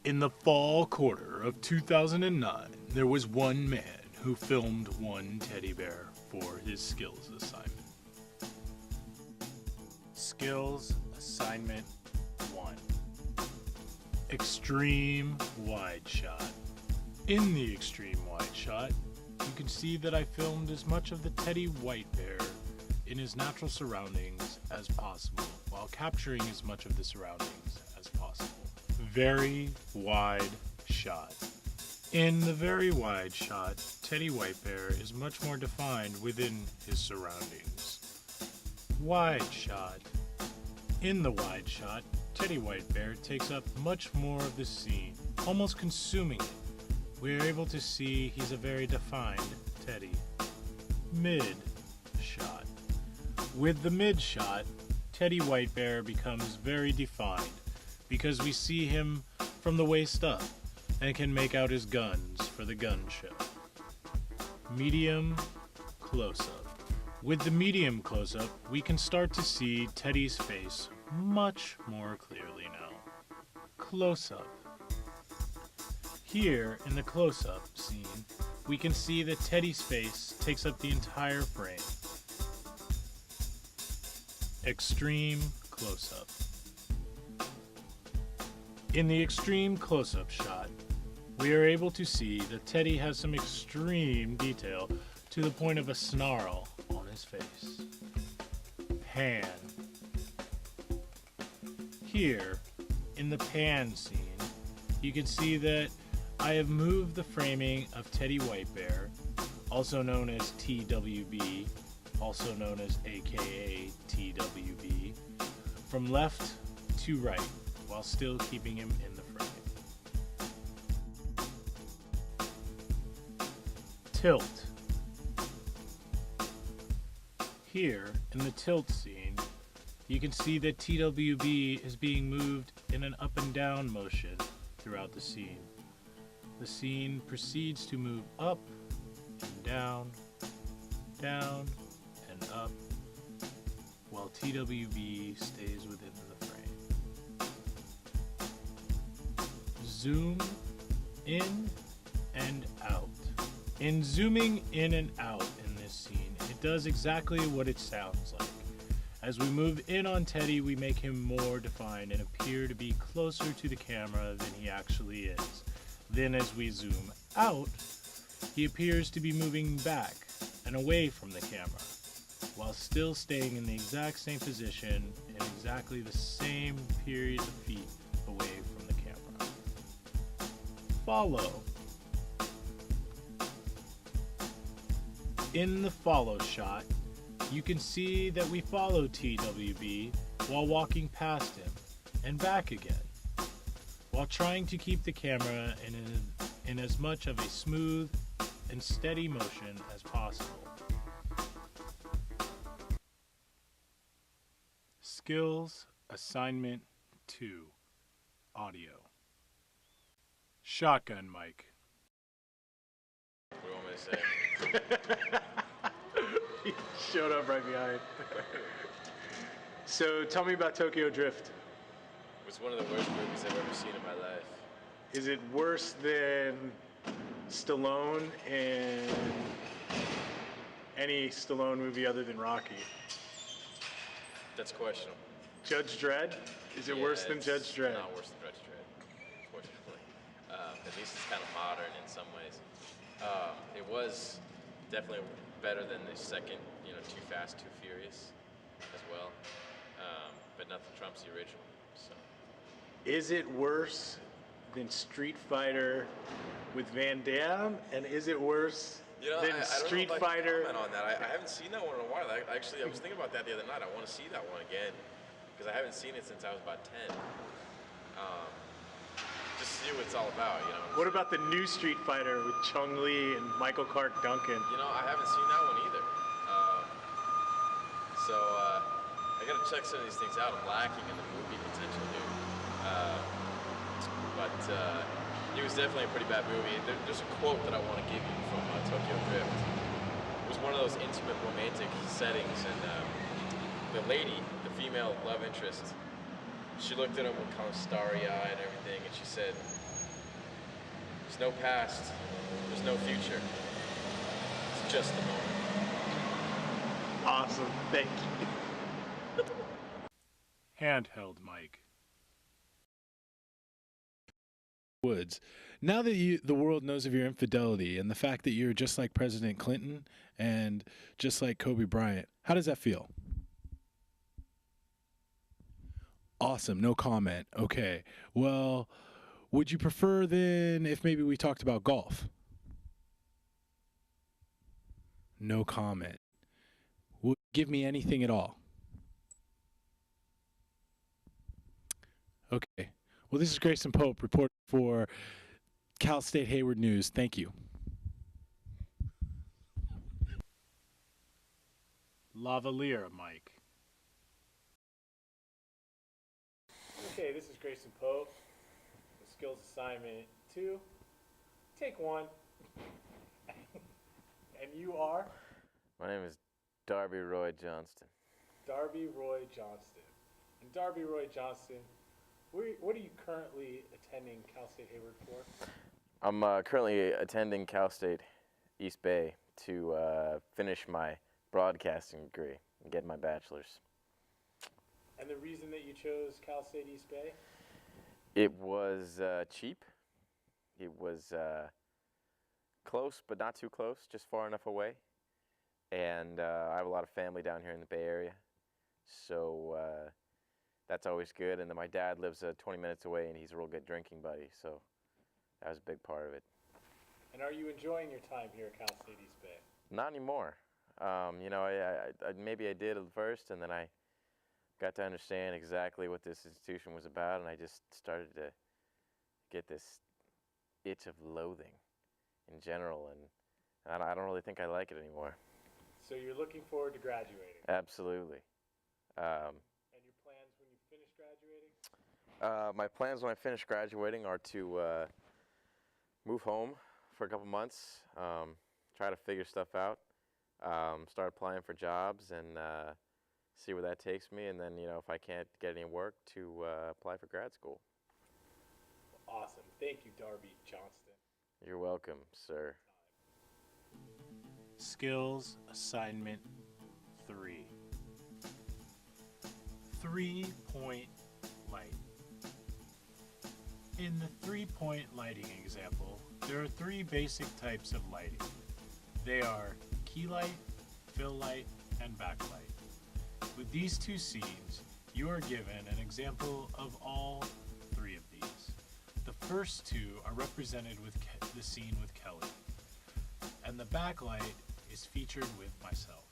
In the fall quarter of 2009, there was one man who filmed one teddy bear for his skills assignment. Skills Assignment 1. Extreme Wide Shot. In the extreme wide shot, you can see that I filmed as much of the teddy white bear in his natural surroundings as possible, while capturing as much of the surroundings as possible. Very wide shot. In the very wide shot, Teddy White Bear is much more defined within his surroundings. Wide shot. In the wide shot, Teddy White Bear takes up much more of the scene, almost consuming it. We are able to see he's a very defined teddy. Mid shot. With the mid shot, Teddy White Bear becomes very defined because we see him from the waist up and can make out his guns for the gun show. Medium close-up. With the medium close-up, we can start to see Teddy's face much more clearly now. Close-up. Here, in the close-up scene, we can see that Teddy's face takes up the entire frame. Extreme close-up. In the extreme close-up shot, we are able to see that Teddy has some extreme detail to the point of a snarl on his face. Pan. Here, in the pan scene, you can see that I have moved the framing of Teddy White Bear, also known as TWB, also known as AKA TWB, from left to right, while still keeping him in the frame. Tilt. Here, in the tilt scene, you can see that TWB is being moved in an up and down motion throughout the scene. The scene proceeds to move up and down, down and up, while TWB stays within the frame. Zoom in and out. In zooming in and out in this scene, it does exactly what it sounds like. As we move in on Teddy, we make him more defined and appear to be closer to the camera than he actually is. Then as we zoom out, he appears to be moving back and away from the camera, while still staying in the exact same position and exactly the same period of feet away from the camera. Follow. In the follow shot, you can see that we follow TWB while walking past him and back again, while trying to keep the camera in as much of a smooth and steady motion as possible. Skills Assignment 2. Audio. Shotgun mic. What do you want me to say? He showed up right behind. So tell me about Tokyo Drift. It was one of the worst movies I've ever seen in my life. Is it worse than Stallone in any Stallone movie other than Rocky? That's questionable. Judge Dredd? Is it worse than Judge Dredd? Not worse than Judge Dredd, fortunately. At least it's kind of modern in some ways. It was definitely better than the second, Too Fast, Too Furious as well. But nothing trumps the original. So. Is it worse than Street Fighter with Van Damme? And is it worse than Street Fighter? I don't know if I can comment on that. I haven't seen that one in a while. I was thinking about that the other night. I want to see that one again because I haven't seen it since I was about 10. Just to see what it's all about, What about the new Street Fighter with Chun-Li and Michael Clark Duncan? I haven't seen that one either. So I got to check some of these things out. I'm lacking in the movie potential here. But it was definitely a pretty bad movie. There's a quote that I want to give you from Tokyo Drift. It was one of those intimate romantic settings, and the lady, the female love interest, she looked at him with kind of starry-eyed and everything, and she said, There's no past. There's no future. It's just the moment. Awesome. Thank you. Handheld mic. Woods. Now that the world knows of your infidelity and the fact that you're just like President Clinton and just like Kobe Bryant, how does that feel? Awesome. No comment. Okay. Well, would you prefer then if maybe we talked about golf? No comment. Give me anything at all. Okay. Well, this is Grayson Pope reporting for Cal State Hayward News. Thank you. Lavalier mic. Okay, this is Grayson Pope. The skills assignment 2. Take 1. And you are? My name is Darby Roy Johnston. Darby Roy Johnston. And Darby Roy Johnston, what are you currently attending Cal State Hayward for? I'm currently attending Cal State East Bay to finish my broadcasting degree and get my bachelor's. And the reason that you chose Cal State East Bay? It was cheap. It was close, but not too close, just far enough away. And I have a lot of family down here in the Bay Area, so that's always good. And then my dad lives 20 minutes away, and he's a real good drinking buddy, so that was a big part of it. And are you enjoying your time here at Cal State East Bay? Not anymore. You know, maybe I did at first, and then I got to understand exactly what this institution was about, and I just started to get this itch of loathing in general, and I don't really think I like it anymore. So you're looking forward to graduating? Absolutely. And your plans when you finish graduating? My plans when I finish graduating are to move home for a couple months, try to figure stuff out, start applying for jobs, and see where that takes me. And then, you know, if I can't get any work, to apply for grad school. Awesome. Thank you, Darby Johnston. You're welcome, sir. Skills assignment 3. 3-point light. In the 3-point lighting example, there are 3 basic types of lighting. They are key light, fill light, and backlight. With these 2 scenes, you are given an example of all 3 of these. The first 2 are represented with the scene with Kelly, and the backlight is featured with myself.